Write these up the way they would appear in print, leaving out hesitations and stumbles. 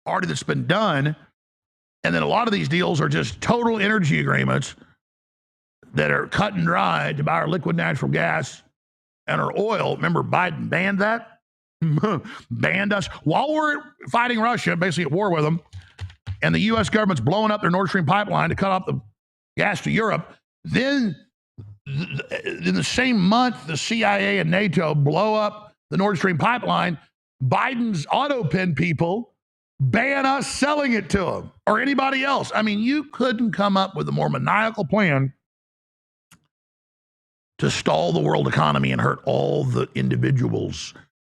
already that's been done. And then a lot of these deals are just total energy agreements that are cut and dried to buy our liquid natural gas and our oil. Remember, Biden banned that? Banned us while we're fighting Russia, basically at war with them. And the U.S. government's blowing up their Nord Stream pipeline to cut off the gas to Europe. Then, in the same month, the CIA and NATO blow up the Nord Stream pipeline. Biden's AutoPen people ban us selling it to them or anybody else. I mean, you couldn't come up with a more maniacal plan to stall the world economy and hurt all the individuals,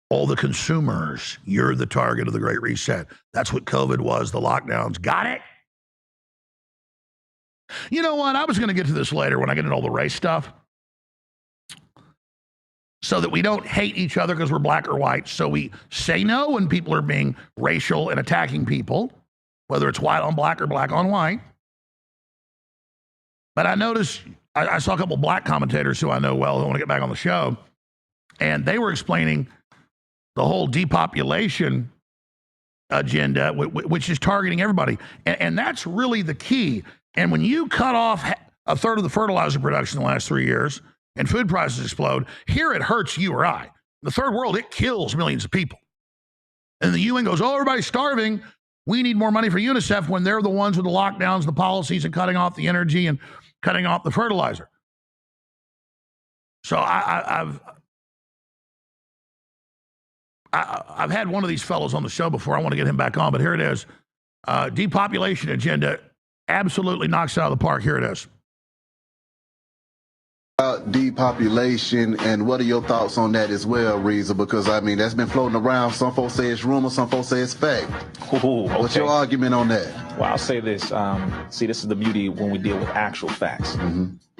all the consumers. You're the target of the Great Reset. That's what COVID was, the lockdowns. Got it? You know what? I was going to get to this later when I get into all the race stuff, so that we don't hate each other because we're black or white. So we say no when people are being racial and attacking people, whether it's white on black or black on white. But I noticed, I saw a couple black commentators who I know well who want to get back on the show, and they were explaining the whole depopulation agenda, which is targeting everybody. And that's really the key. And when you cut off a third of the fertilizer production in the last 3 years, and food prices explode, here it hurts you or I. In the third world, it kills millions of people. And the UN goes, oh, everybody's starving. We need more money for UNICEF, when they're the ones with the lockdowns, the policies, and cutting off the energy and cutting off the fertilizer. So I've had one of these fellows on the show before. I want to get him back on, but here it is. Depopulation agenda absolutely knocks it out of the park. Here it is. Depopulation, and what are your thoughts on that as well, Reza? Because I mean, that's been floating around. Some folks say it's rumor, some folks say it's fact. Ooh, okay. What's your argument on that? Well, I'll say this. See, this is the beauty when we deal with actual facts.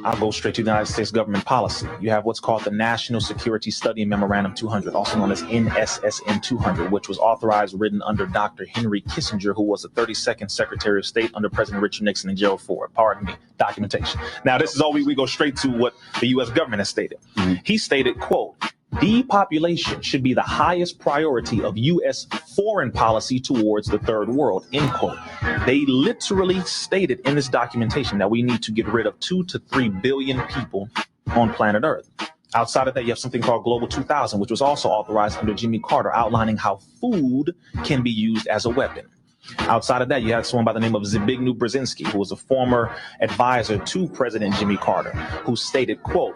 I'll go straight to the United States government policy. You have what's called the National Security Study Memorandum 200, also known as NSSM 200, which was authorized, written under Dr. Henry Kissinger, who was the 32nd Secretary of State under President Richard Nixon and Gerald Ford. Pardon me, documentation. Now, this is all we go straight to what the U.S. government has stated. He stated, quote, depopulation should be the highest priority of U.S. foreign policy towards the third world, end quote. They literally stated in this documentation that we need to get rid of 2 to 3 billion people on planet Earth. Outside of that, you have something called Global 2000, which was also authorized under Jimmy Carter, outlining how food can be used as a weapon. Outside of that, you have someone by the name of Zbigniew Brzezinski, who was a former advisor to President Jimmy Carter, who stated, quote,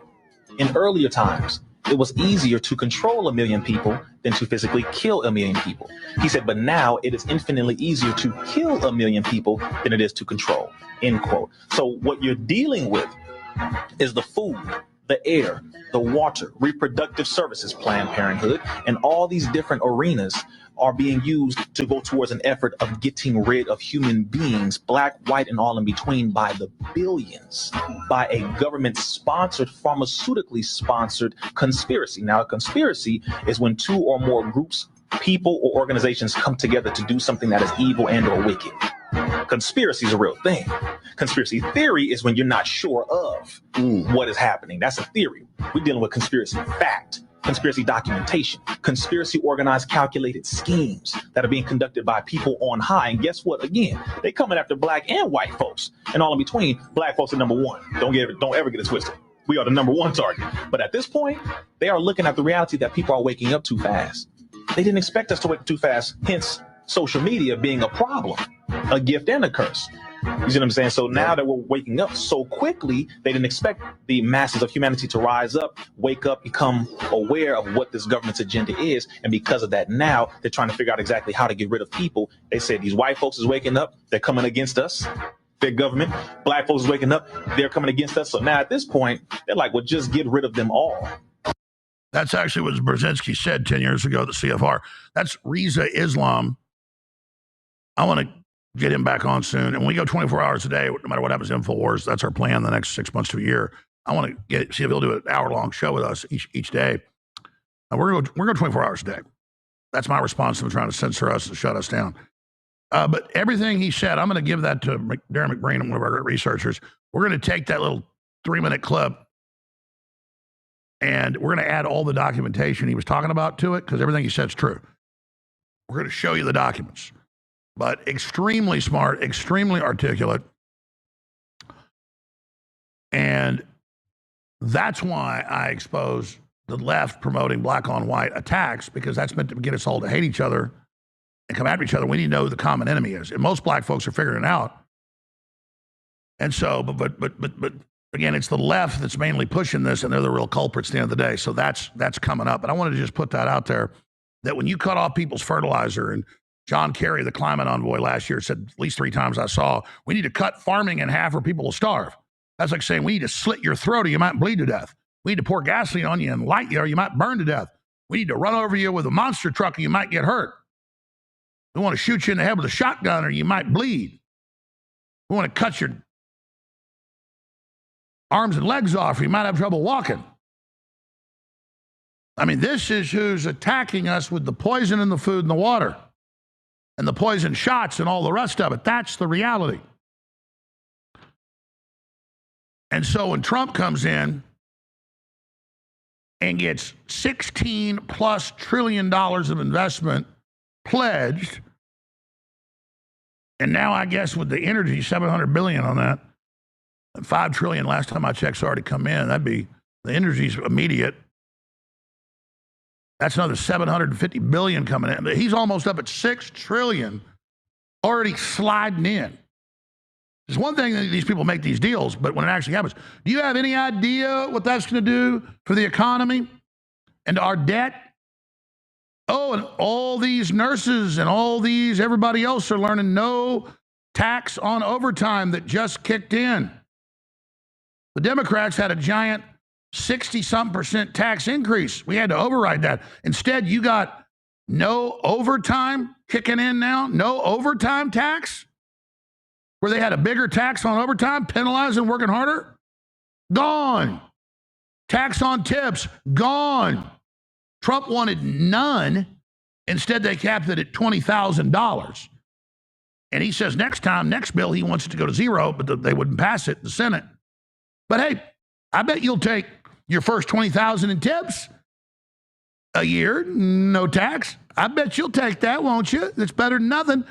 in earlier times, it was easier to control 1 million people than to physically kill 1 million people. He said, but now it is infinitely easier to kill 1 million people than it is to control, end quote. So what you're dealing with is the food, the air, the water, reproductive services, Planned Parenthood, and all these different arenas are being used to go towards an effort of getting rid of human beings, black, white, and all in between, by the billions, by a government-sponsored, pharmaceutically sponsored conspiracy. Now, a conspiracy is when 2 or more groups, people, or organizations come together to do something that is evil and or wicked. Conspiracy is a real thing. Conspiracy theory is when you're not sure of what is happening. That's a theory. We're dealing with conspiracy fact. Conspiracy documentation, conspiracy organized calculated schemes that are being conducted by people on high. And guess what? Again, they coming after black and white folks and all in between. Black folks are number one. Don't ever get it twisted. We are the number one target. But at this point, they are looking at the reality that people are waking up too fast. They didn't expect us to wake up too fast. Hence, social media being a problem, a gift and a curse. You see what I'm saying? So now that we're waking up so quickly, they didn't expect the masses of humanity to rise up, wake up, become aware of what this government's agenda is. And because of that, now they're trying to figure out exactly how to get rid of people. They say these white folks is waking up. They're coming against us. Big government. Black folks is waking up. They're coming against us. So now at this point, they're like, well, just get rid of them all. That's actually what Brzezinski said 10 years ago at the CFR. That's Reza Islam. I want to get him back on soon. And when we go 24 hours a day, no matter what happens in InfoWars, that's our plan the next 6 months to a year. I want to see if he'll do an hour-long show with us each day. And we're going to go 24 hours a day. That's my response to him trying to censor us and shut us down. But everything he said, I'm going to give that to Darren McBreen, one of our great researchers. We're going to take that little 3-minute clip and we're going to add all the documentation he was talking about to it, because everything he said is true. We're going to show you the documents. but extremely smart, extremely articulate. And that's why I expose the left promoting black on white attacks, because that's meant to get us all to hate each other and come after each other. We need to know who the common enemy is. And most black folks are figuring it out. And so, but again, it's the left that's mainly pushing this, and they're the real culprits at the end of the day. So that's coming up. But I wanted to just put that out there, that when you cut off people's fertilizer, and John Kerry, the climate envoy last year, said at least 3 times I saw, we need to cut farming in half or people will starve. That's like saying we need to slit your throat or you might bleed to death. We need to pour gasoline on you and light you or you might burn to death. We need to run over you with a monster truck or you might get hurt. We want to shoot you in the head with a shotgun or you might bleed. We want to cut your arms and legs off or you might have trouble walking. I mean, this is who's attacking us with the poison in the food and the water and the poison shots and all the rest of it. That's the reality. And so when Trump comes in and gets $16+ trillion of investment pledged, and now I guess with the energy, $700 billion on that, and $5 trillion last time I checked already come in. That'd be, the energy's immediate. That's another $750 billion coming in. He's almost up at $6 trillion already sliding in. It's one thing that these people make these deals, but when it actually happens, do you have any idea what that's going to do for the economy and our debt? Oh, and all these nurses and all these, everybody else are learning no tax on overtime that just kicked in. The Democrats had a giant 60-something% tax increase. We had to override that. Instead, you got no overtime kicking in now, no overtime tax, where they had a bigger tax on overtime, penalizing working harder. Gone. Tax on tips, gone. Trump wanted none. Instead, they capped it at $20,000. And he says next bill, he wants it to go to zero, but they wouldn't pass it in the Senate. But hey, I bet you'll take your first $20,000 in tips a year, no tax. I bet you'll take that, won't you? It's better than nothing.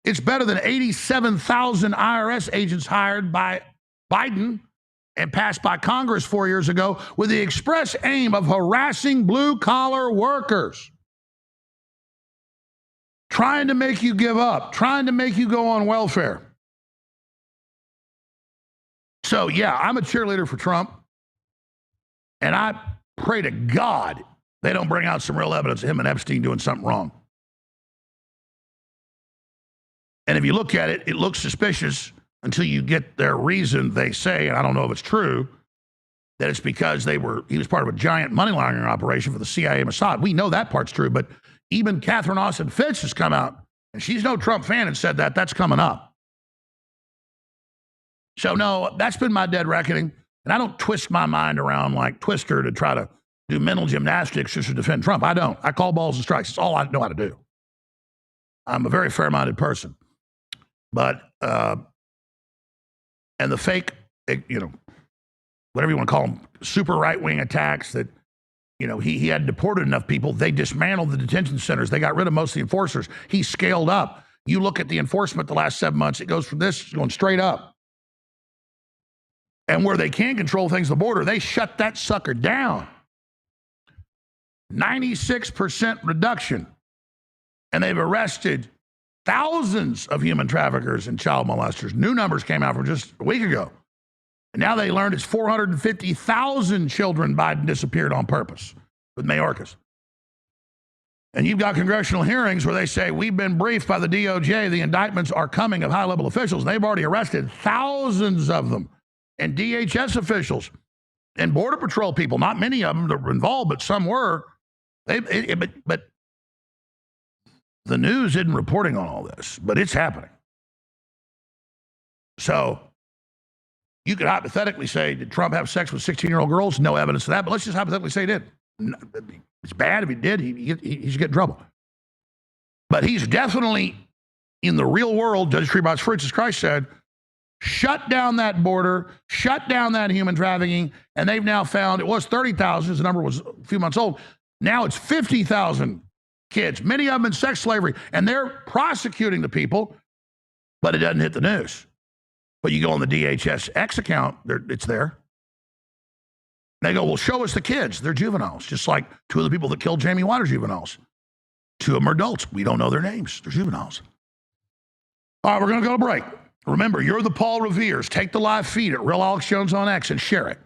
It's better than 87,000 IRS agents hired by Biden and passed by Congress 4 years ago with the express aim of harassing blue-collar workers, trying to make you give up, trying to make you go on welfare. So, yeah, I'm a cheerleader for Trump, and I pray to God they don't bring out some real evidence of him and Epstein doing something wrong. And if you look at it, it looks suspicious until you get their reason. They say, and I don't know if it's true, that it's because he was part of a giant money laundering operation for the CIA and Mossad. We know that part's true, but even Catherine Austin Fitts has come out, and she's no Trump fan, and said that's coming up. So no, that's been my dead reckoning. And I don't twist my mind around like Twister to try to do mental gymnastics just to defend Trump. I don't. I call balls and strikes. It's all I know how to do. I'm a very fair-minded person. But, and the fake, whatever you want to call them, super right-wing attacks that, he had deported enough people. They dismantled the detention centers. They got rid of most of the enforcers. He scaled up. You look at the enforcement the last 7 months, it goes from this going straight up. And where they can control things at the border, they shut that sucker down. 96% reduction. And they've arrested thousands of human traffickers and child molesters. New numbers came out from just a week ago. And now they learned it's 450,000 children Biden disappeared on purpose with Mayorkas. And you've got congressional hearings where they say, we've been briefed by the DOJ, the indictments are coming of high-level officials. And they've already arrested thousands of them. And DHS officials and Border Patrol people, not many of them that were involved, but some were. But the news isn't reporting on all this, but it's happening. So you could hypothetically say, did Trump have sex with 16-year-old girls? No evidence of that, but let's just hypothetically say he did. It's bad if he did. He should get in trouble. But he's definitely, in the real world, Judge Treebots Fruits, as Christ said, shut down that border, shut down that human trafficking, and they've now found, it was 30,000, the number was a few months old, now it's 50,000 kids, many of them in sex slavery, and they're prosecuting the people, but it doesn't hit the news. But you go on the DHS X account, it's there. They go, well, show us the kids. They're juveniles, just like two of the people that killed Jamie Water juveniles. Two of them are adults. We don't know their names. They're juveniles. All right, we're going to go to break. Remember, you're the Paul Revere's. Take the live feed at Real Alex Jones on X and share it.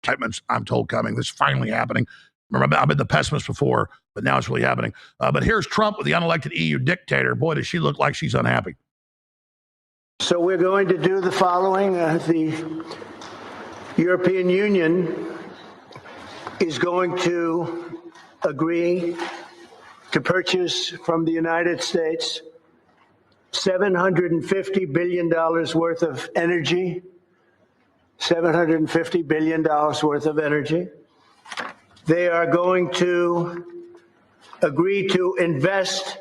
Statements I'm told coming. This is finally happening. Remember, I've been the pessimist before, but now it's really happening. But here's Trump with the unelected EU dictator. Boy, does she look like she's unhappy. So we're going to do the following. The European Union is going to agree to purchase from the United States $750 billion worth of energy. $750 billion worth of energy. They are going to agree to invest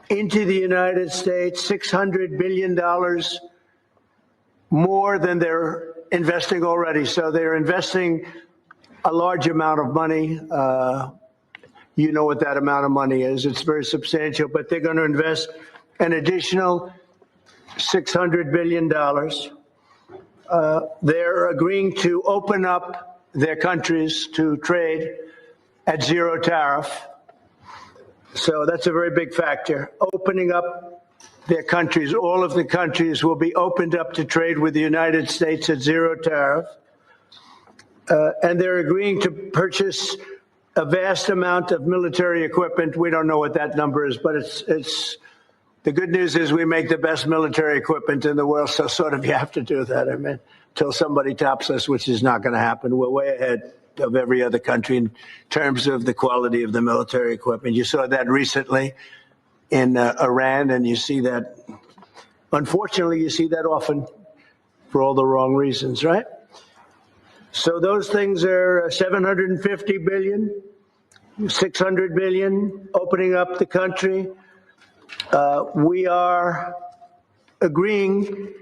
into the United States $600 billion more than they're investing already. So they're investing a large amount of money. You know what that amount of money is. It's very substantial, but they're going to invest an additional $600 billion. They're agreeing to open up their countries to trade at zero tariff. So that's a very big factor. Opening up their countries, all of the countries will be opened up to trade with the United States at zero tariff. And they're agreeing to purchase a vast amount of military equipment. We don't know what that number is, but it's the good news is we make the best military equipment in the world, so sort of you have to do that. I mean, until somebody tops us, which is not going to happen. We're way ahead of every other country in terms of the quality of the military equipment. You saw that recently in Iran, and you see that, unfortunately, you see that often for all the wrong reasons, right? So those things are 750 billion, 600 billion, opening up the country. We are agreeing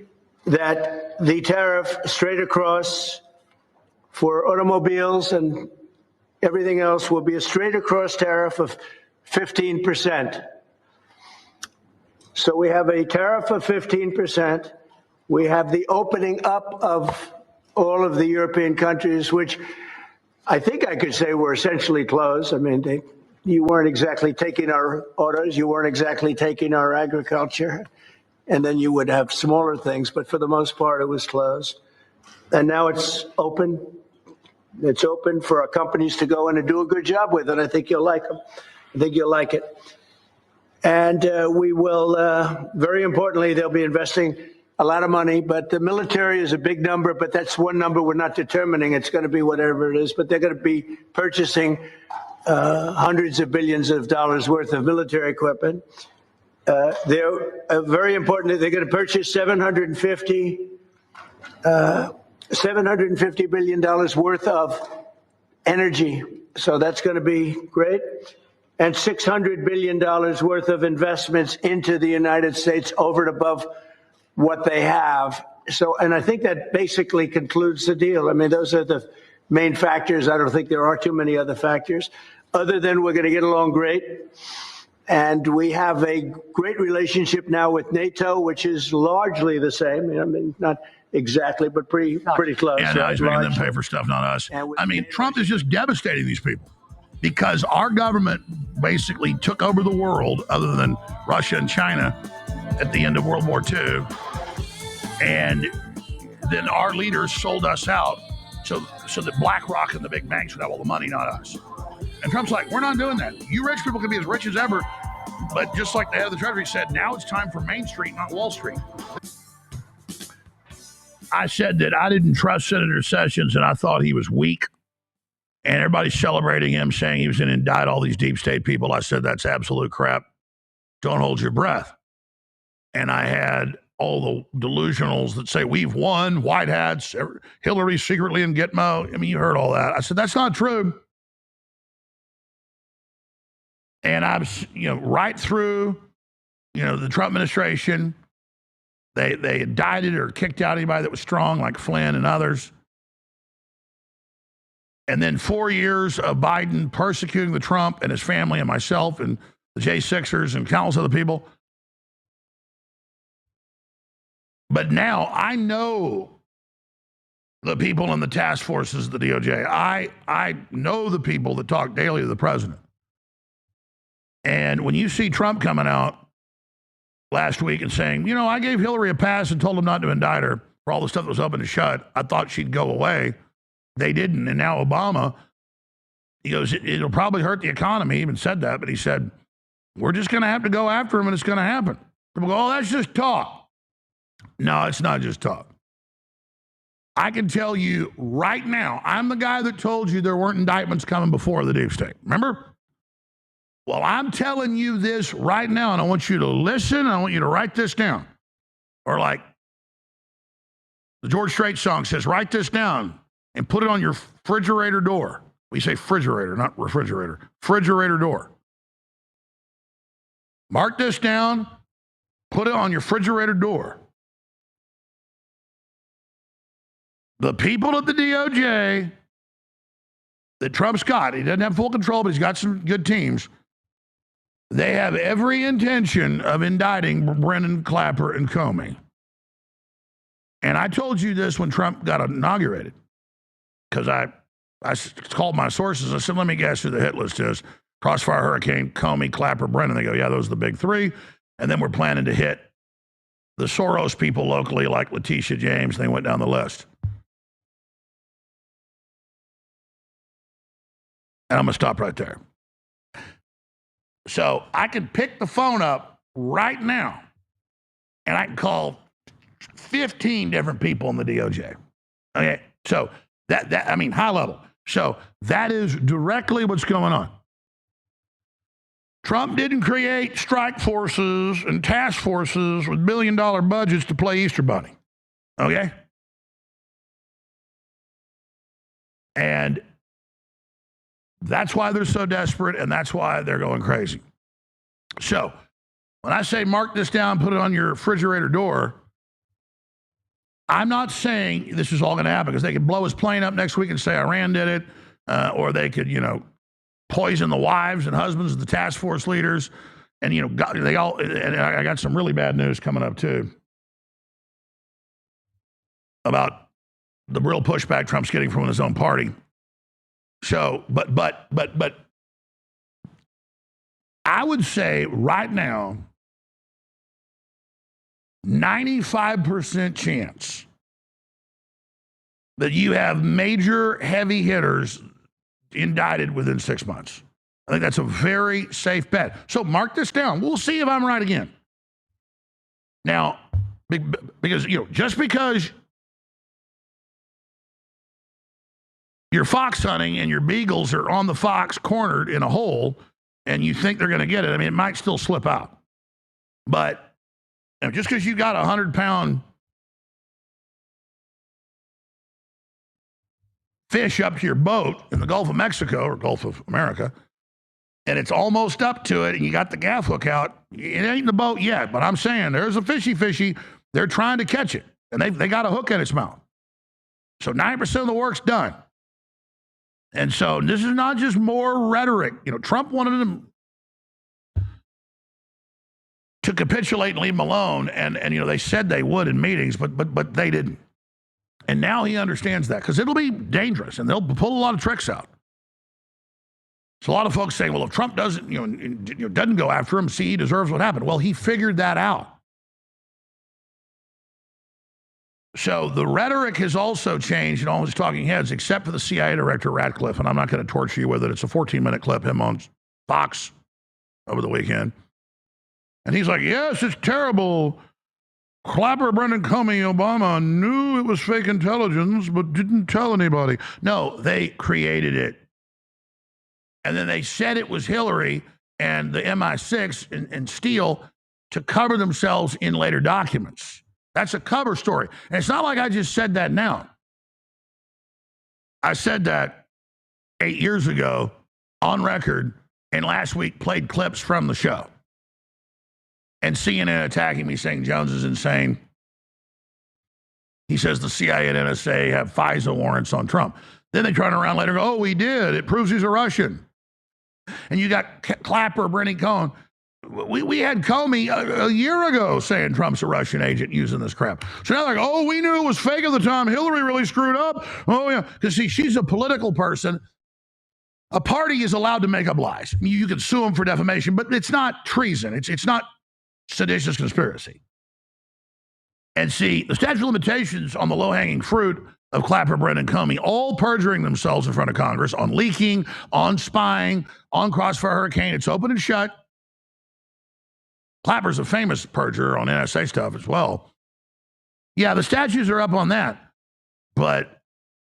that the tariff straight across for automobiles and everything else will be a straight across tariff of 15%. So we have a tariff of 15%. We have the opening up of all of the European countries, which I think I could say were essentially closed. I mean, you weren't exactly taking our autos, you weren't exactly taking our agriculture, and then you would have smaller things, but for the most part, it was closed. And now it's open. It's open for our companies to go in and do a good job with it. I think you'll like them. I think you'll like it. And we will, very importantly, they'll be investing a lot of money, but the military is a big number, but that's one number we're not determining. It's going to be whatever it is, but they're going to be purchasing hundreds of billions of dollars worth of military equipment. They're very important. They're going to purchase $750 billion worth of energy. So that's going to be great. And $600 billion worth of investments into the United States over and above what they have. So, and I think that basically concludes the deal. I mean, those are the main factors. I don't think there are too many other factors other than we're going to get along great. And we have a great relationship now with NATO, which is largely the same. I mean, not exactly, but pretty close. Yeah, now he's making them pay for stuff, not us. I mean, Trump is just devastating these people because our government basically took over the world, other than Russia and China, at the end of World War II. And then our leaders sold us out so that BlackRock and the big banks would have all the money, not us. And Trump's like, we're not doing that. You rich people can be as rich as ever. But just like the head of the Treasury said, now it's time for Main Street, not Wall Street. I said that I didn't trust Senator Sessions and I thought he was weak. And everybody's celebrating him, saying he was going to indict all these deep state people. I said, that's absolute crap. Don't hold your breath. And I had all the delusionals that say, we've won, white hats, Hillary secretly in Gitmo. I mean, you heard all that. I said, that's not true. And I was, right through, the Trump administration, they indicted or kicked out anybody that was strong, like Flynn and others. And then 4 years of Biden persecuting the Trump and his family and myself and the J6ers and countless other people. But now I know the people in the task forces of the DOJ. I know the people that talk daily to the president. And when you see Trump coming out last week and saying, you know, I gave Hillary a pass and told him not to indict her for all the stuff that was open and shut. I thought she'd go away. They didn't. And now Obama, he goes, it'll probably hurt the economy. He even said that, but he said, we're just going to have to go after him and it's going to happen. People go, oh, that's just talk. No, it's not just talk. I can tell you right now, I'm the guy that told you there weren't indictments coming before the deep state. Remember? Well, I'm telling you this right now, and I want you to listen, and I want you to write this down. Or like the George Strait song says, write this down and put it on your refrigerator door. We say refrigerator, not refrigerator. Refrigerator door. Mark this down, put it on your refrigerator door. The people at the DOJ that Trump's got, he doesn't have full control, but he's got some good teams. They have every intention of indicting Brennan, Clapper, and Comey. And I told you this when Trump got inaugurated, because I called my sources. I said, let me guess who the hit list is. Crossfire Hurricane, Comey, Clapper, Brennan. They go, yeah, those are the big three. And then we're planning to hit the Soros people locally like Letitia James. They went down the list. And I'm going to stop right there. So I can pick the phone up right now and I can call 15 different people in the DOJ. Okay. So that I mean, high level. So that is directly what's going on. Trump didn't create strike forces and task forces with $1 billion budgets to play Easter Bunny. Okay. And that's why they're so desperate, and that's why they're going crazy. So when I say mark this down, put it on your refrigerator door, I'm not saying this is all going to happen, because they could blow his plane up next week and say Iran did it, or they could, poison the wives and husbands of the task force leaders. And, they all, and I got some really bad news coming up too about the real pushback Trump's getting from his own party. So, but I would say right now, 95% chance that you have major heavy hitters indicted within 6 months. I think that's a very safe bet. So mark this down. We'll see if I'm right again. Now, because, just because you're fox hunting and your beagles are on the fox cornered in a hole and you think they're going to get it, I mean, it might still slip out. But just because you got a 100-pound fish up to your boat in the Gulf of Mexico or Gulf of America, and it's almost up to it and you got the gaff hook out, it ain't in the boat yet. But I'm saying there's a fishy. They're trying to catch it, and they got a hook in its mouth. So 90% of the work's done. And so this is not just more rhetoric. Trump wanted them to capitulate and leave him alone. And they said they would in meetings, but they didn't. And now he understands that, because it'll be dangerous and they'll pull a lot of tricks out. So a lot of folks saying, well, if Trump doesn't go after him, see, he deserves what happened. Well, he figured that out. So the rhetoric has also changed in all his talking heads, except for the CIA director, Ratcliffe, and I'm not going to torture you with it. It's a 14-minute clip, him on Fox over the weekend. And he's like, yes, it's terrible. Clapper, Brennan, Comey, Obama knew it was fake intelligence, but didn't tell anybody. No, they created it. And then they said it was Hillary and the MI6 and Steele to cover themselves in later documents. That's a cover story. And it's not like I just said that now. I said that 8 years ago on record, and last week played clips from the show. And CNN attacking me saying Jones is insane. He says the CIA and NSA have FISA warrants on Trump. Then they turn around later and go, oh, we did. It proves he's a Russian. And you got Clapper, Brenny Cohen. We had Comey a year ago saying Trump's a Russian agent using this crap. So now they're like, oh, we knew it was fake at the time. Hillary really screwed up. Oh, yeah. Because, see, she's a political person. A party is allowed to make up lies. You can sue them for defamation, but it's not treason. It's not seditious conspiracy. And see, the statute of limitations on the low-hanging fruit of Clapper, Brennan, Comey, all perjuring themselves in front of Congress on leaking, on spying, on Crossfire Hurricane. It's open and shut. Clapper's a famous perjurer on NSA stuff as well. Yeah, the statutes are up on that, but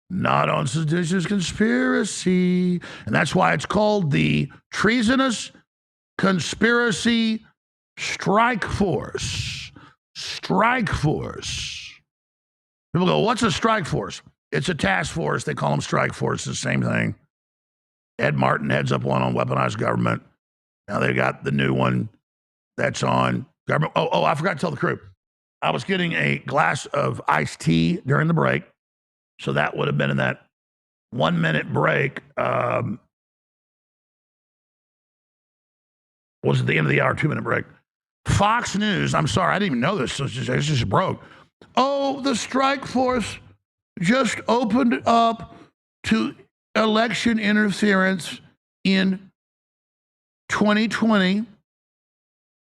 not on seditious conspiracy. And that's why it's called the Treasonous Conspiracy Strike Force. Strike Force. People go, what's a strike force? It's a task force. They call them strike forces, the same thing. Ed Martin heads up one on weaponized government. Now they've got the new one that's on government. Oh, I forgot to tell the crew. I was getting a glass of iced tea during the break. So that would have been in that 1 minute break. Was at the end of the hour, 2 minute break. Fox News, I'm sorry, I didn't even know this. So it's just broke. Oh, the strike force just opened up to election interference in 2020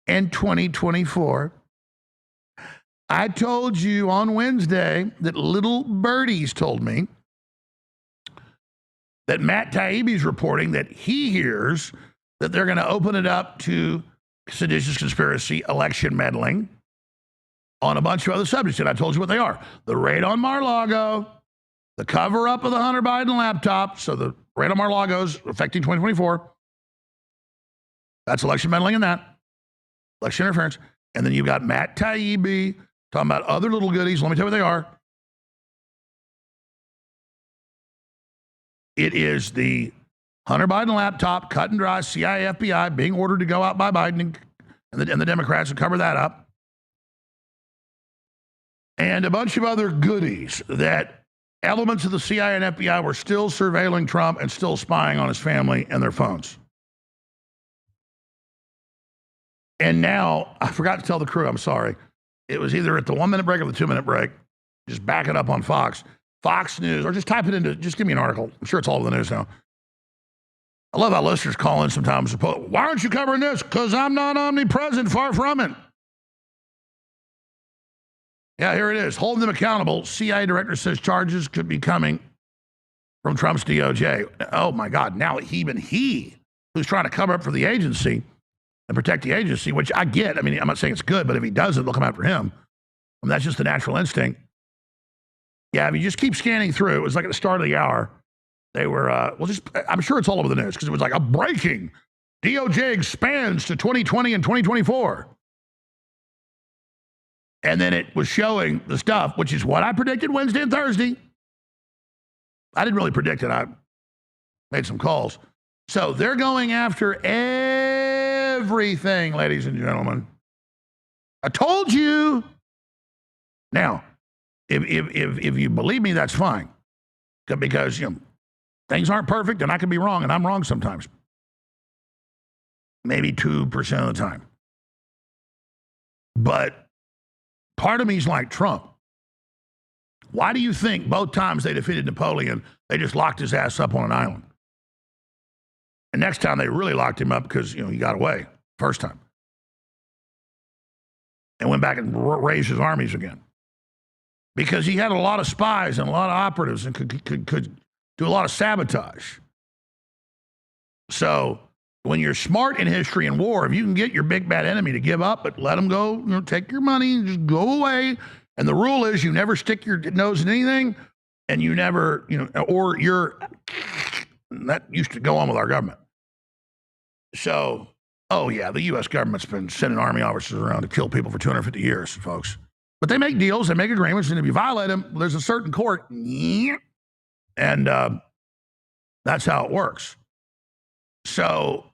and 2024. I told you on Wednesday that little birdies told me that Matt Taibbi's reporting that he hears that they're going to open it up to seditious conspiracy, election meddling on a bunch of other subjects. And I told you what they are. The raid on Mar-a-Lago, the cover-up of the Hunter Biden laptop, so the raid on Mar-a-Lago's affecting 2024. That's election meddling in that. Election interference. And then you've got Matt Taibbi talking about other little goodies. Let me tell you what they are. It is the Hunter Biden laptop, cut and dry, CIA, FBI, being ordered to go out by Biden and the Democrats to cover that up. And a bunch of other goodies that elements of the CIA and FBI were still surveilling Trump and still spying on his family and their phones. And now, I forgot to tell the crew, I'm sorry. It was either at the 1 minute break or the 2 minute break. Just back it up on Fox. Fox News, or just type it into, just give me an article. I'm sure it's all over the news now. I love how listeners call in sometimes. Why aren't you covering this? Because I'm not omnipresent, far from it. Yeah, here it is. Holding them accountable. CIA director says charges could be coming from Trump's DOJ. Oh my God, now even he, who's trying to cover up for the agency and protect the agency, which I get. I mean, I'm not saying it's good, but if he doesn't, they'll come after him. I mean, that's just the natural instinct. Yeah, if you just keep scanning through, it was like at the start of the hour, they were, I'm sure it's all over the news because it was like a breaking. DOJ expands to 2020 and 2024. And then it was showing the stuff, which is what I predicted Wednesday and Thursday. I didn't really predict it. I made some calls. So they're going after everything, ladies and gentlemen. I told you. Now, if you believe me, that's fine. Because, you know, things aren't perfect and I can be wrong, and I'm wrong sometimes. Maybe 2% of the time. But part of me is like Trump. Why do you think both times they defeated Napoleon, they just locked his ass up on an island? And next time they really locked him up because, you know, he got away first time. And went back and raised his armies again. Because he had a lot of spies and a lot of operatives and could do a lot of sabotage. So when you're smart in history and war, if you can get your big bad enemy to give up, but let them go, you know, take your money and just go away. And the rule is you never stick your nose in anything, and you never, you know, or you're, that used to go on with our government. So, oh yeah, the U.S. government's been sending army officers around to kill people for 250 years, folks. But they make deals, they make agreements, and if you violate them, there's a certain court, and that's how it works. So,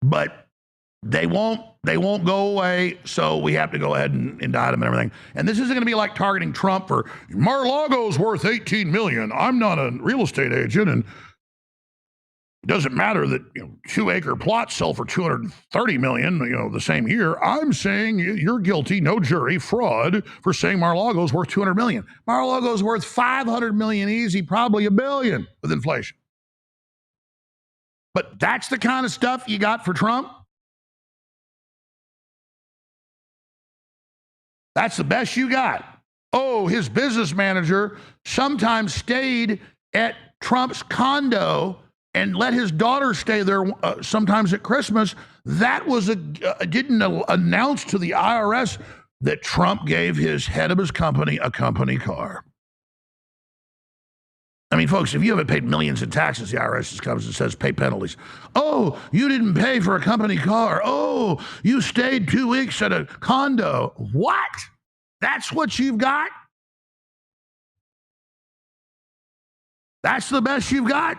but They won't go away, so we have to go ahead and indict them and everything. And this isn't going to be like targeting Trump for Mar-a-Lago's worth $18 million. I'm not a real estate agent, and it doesn't matter that 2-acre plots sell for $230 million, the same year. I'm saying you're guilty, no jury, fraud for saying Mar-a-Lago's worth $200 million. Mar-a-Lago's worth $500 million easy, probably $1 billion with inflation. But that's the kind of stuff you got for Trump. That's the best you got. Oh, his business manager sometimes stayed at Trump's condo and let his daughter stay there sometimes at Christmas. That was didn't announce to the IRS that Trump gave his head of his company a company car. I mean, folks, if you haven't paid millions in taxes, the IRS just comes and says, pay penalties. Oh, you didn't pay for a company car. Oh, you stayed 2 weeks at a condo. What? That's what you've got? That's the best you've got?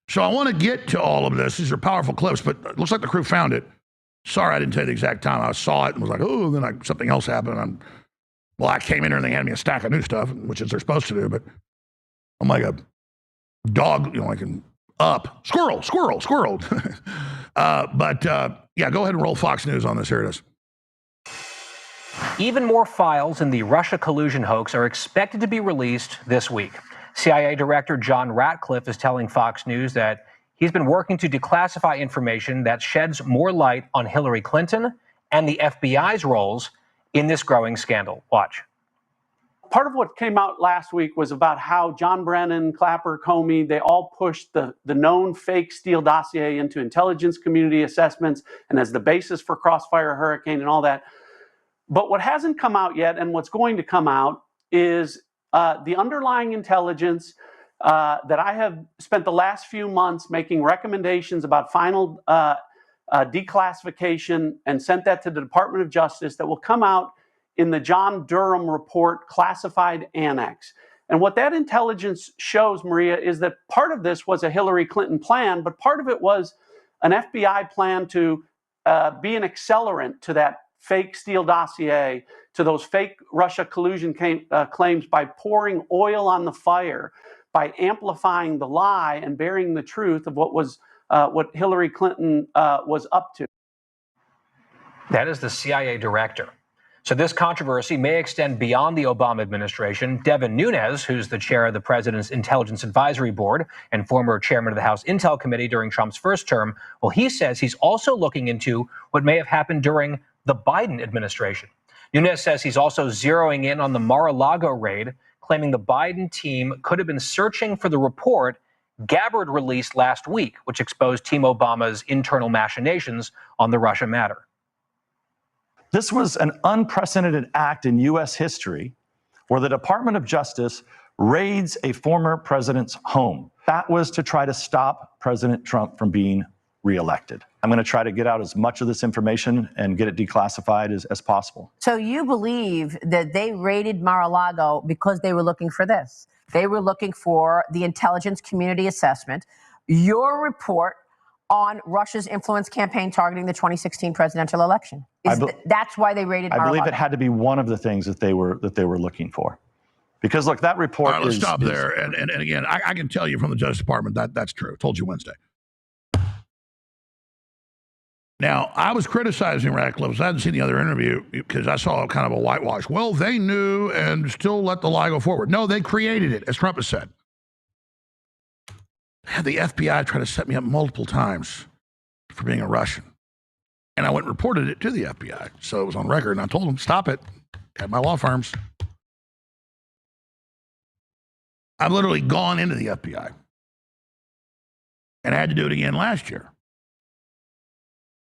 So I want to get to all of this. These are powerful clips, but it looks like the crew found it. Sorry, I didn't tell you the exact time. I saw it and was like, oh, then something else happened. Well, I came in here and they handed me a stack of new stuff, which is they're supposed to do, but I'm like a dog, like squirrel. Yeah, go ahead and roll Fox News on this. Here it is. Even more files in the Russia collusion hoax are expected to be released this week. CIA Director John Ratcliffe is telling Fox News that he's been working to declassify information that sheds more light on Hillary Clinton and the FBI's roles in this growing scandal. Watch. Part of what came out last week was about how John Brennan, Clapper, Comey, they all pushed the known fake Steele dossier into intelligence community assessments and as the basis for Crossfire Hurricane and all that. But what hasn't come out yet and what's going to come out is the underlying intelligence that I have spent the last few months making recommendations about final declassification and sent that to the Department of Justice that will come out in the John Durham report classified annex. And what that intelligence shows, Maria, is that part of this was a Hillary Clinton plan, but part of it was an FBI plan to be an accelerant to that fake Steele dossier, to those fake Russia collusion claims by pouring oil on the fire, by amplifying the lie and burying the truth of what Hillary Clinton was up to. That is the CIA director. So this controversy may extend beyond the Obama administration. Devin Nunes, who's the chair of the president's Intelligence Advisory Board and former chairman of the House Intel Committee during Trump's first term, well, he says he's also looking into what may have happened during the Biden administration. Nunes says he's also zeroing in on the Mar-a-Lago raid, claiming the Biden team could have been searching for the report Gabbard released last week, which exposed Team Obama's internal machinations on the Russia matter. This was an unprecedented act in U.S. history where the Department of Justice raids a former president's home. That was to try to stop President Trump from being reelected. I'm going to try to get out as much of this information and get it declassified as possible. So you believe that they raided Mar-a-Lago because they were looking for this? They were looking for the intelligence community assessment, your report on Russia's influence campaign targeting the 2016 presidential election. That's why they raided Mar-a-Lago. I believe it had to be one of the things that they were looking for. Because look, that report. All right, let's stop there. And again, I can tell you from the Justice Department that's true. Told you Wednesday. Now, I was criticizing Ratcliffe. I hadn't seen the other interview because I saw kind of a whitewash. Well, they knew and still let the lie go forward. No, they created it, as Trump has said. I had the FBI try to set me up multiple times for being a Russian. And I went and reported it to the FBI. So it was on record, and I told them, stop it. Had my law firms. I've literally gone into the FBI. And I had to do it again last year,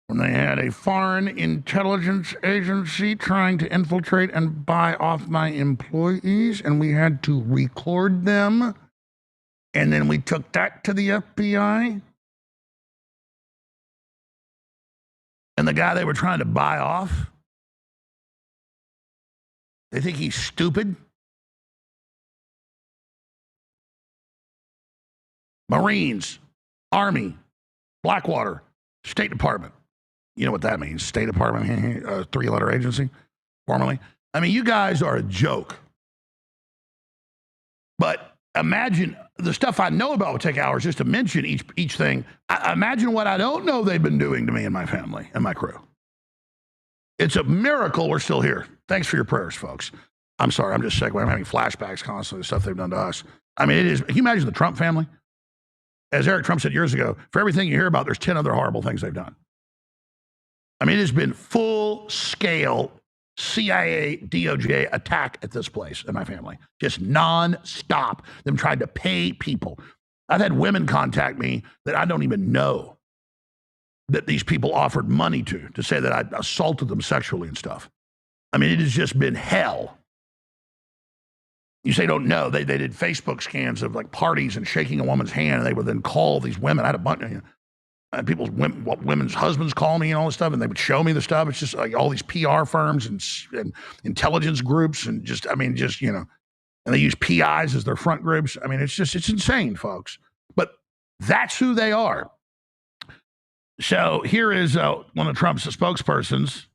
when they had a foreign intelligence agency trying to infiltrate and buy off my employees, and we had to record them. And then we took that to the FBI. And the guy they were trying to buy off, they think he's stupid. Marines, Army, Blackwater, State Department. You know what that means? State Department, three-letter agency, formerly. I mean, you guys are a joke. But imagine the stuff I know about would take hours just to mention each thing. Imagine what I don't know they've been doing to me and my family and my crew. It's a miracle we're still here. Thanks for your prayers, folks. I'm sorry, I'm just sick. I'm having flashbacks constantly, the stuff they've done to us. I mean, it is. Can you imagine the Trump family? As Eric Trump said years ago, for everything you hear about, there's 10 other horrible things they've done. I mean, it has been full-scale CIA, DOJ attack at this place and my family. Just non-stop. Them trying to pay people. I've had women contact me that I don't even know that these people offered money to say that I assaulted them sexually and stuff. I mean, it has just been hell. You say don't know. They did Facebook scans of like parties and shaking a woman's hand, and they would then call these women. I had a bunch of women's husbands call me and all this stuff, and they would show me the stuff. It's just like all these PR firms and intelligence groups and just, you know, and they use PIs as their front groups. I mean, it's insane, folks. But that's who they are. So here is one of Trump's spokespersons.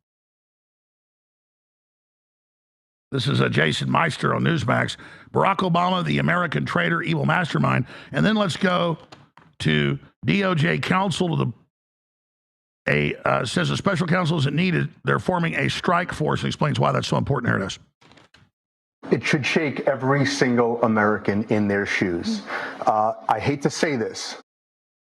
This is Jason Meister on Newsmax. Barack Obama, the American traitor, evil mastermind. And then let's go to DOJ counsel to says a special counsel isn't needed. They're forming a strike force and explains why that's so important. Here it is. It should shake every single American in their shoes. I hate to say this,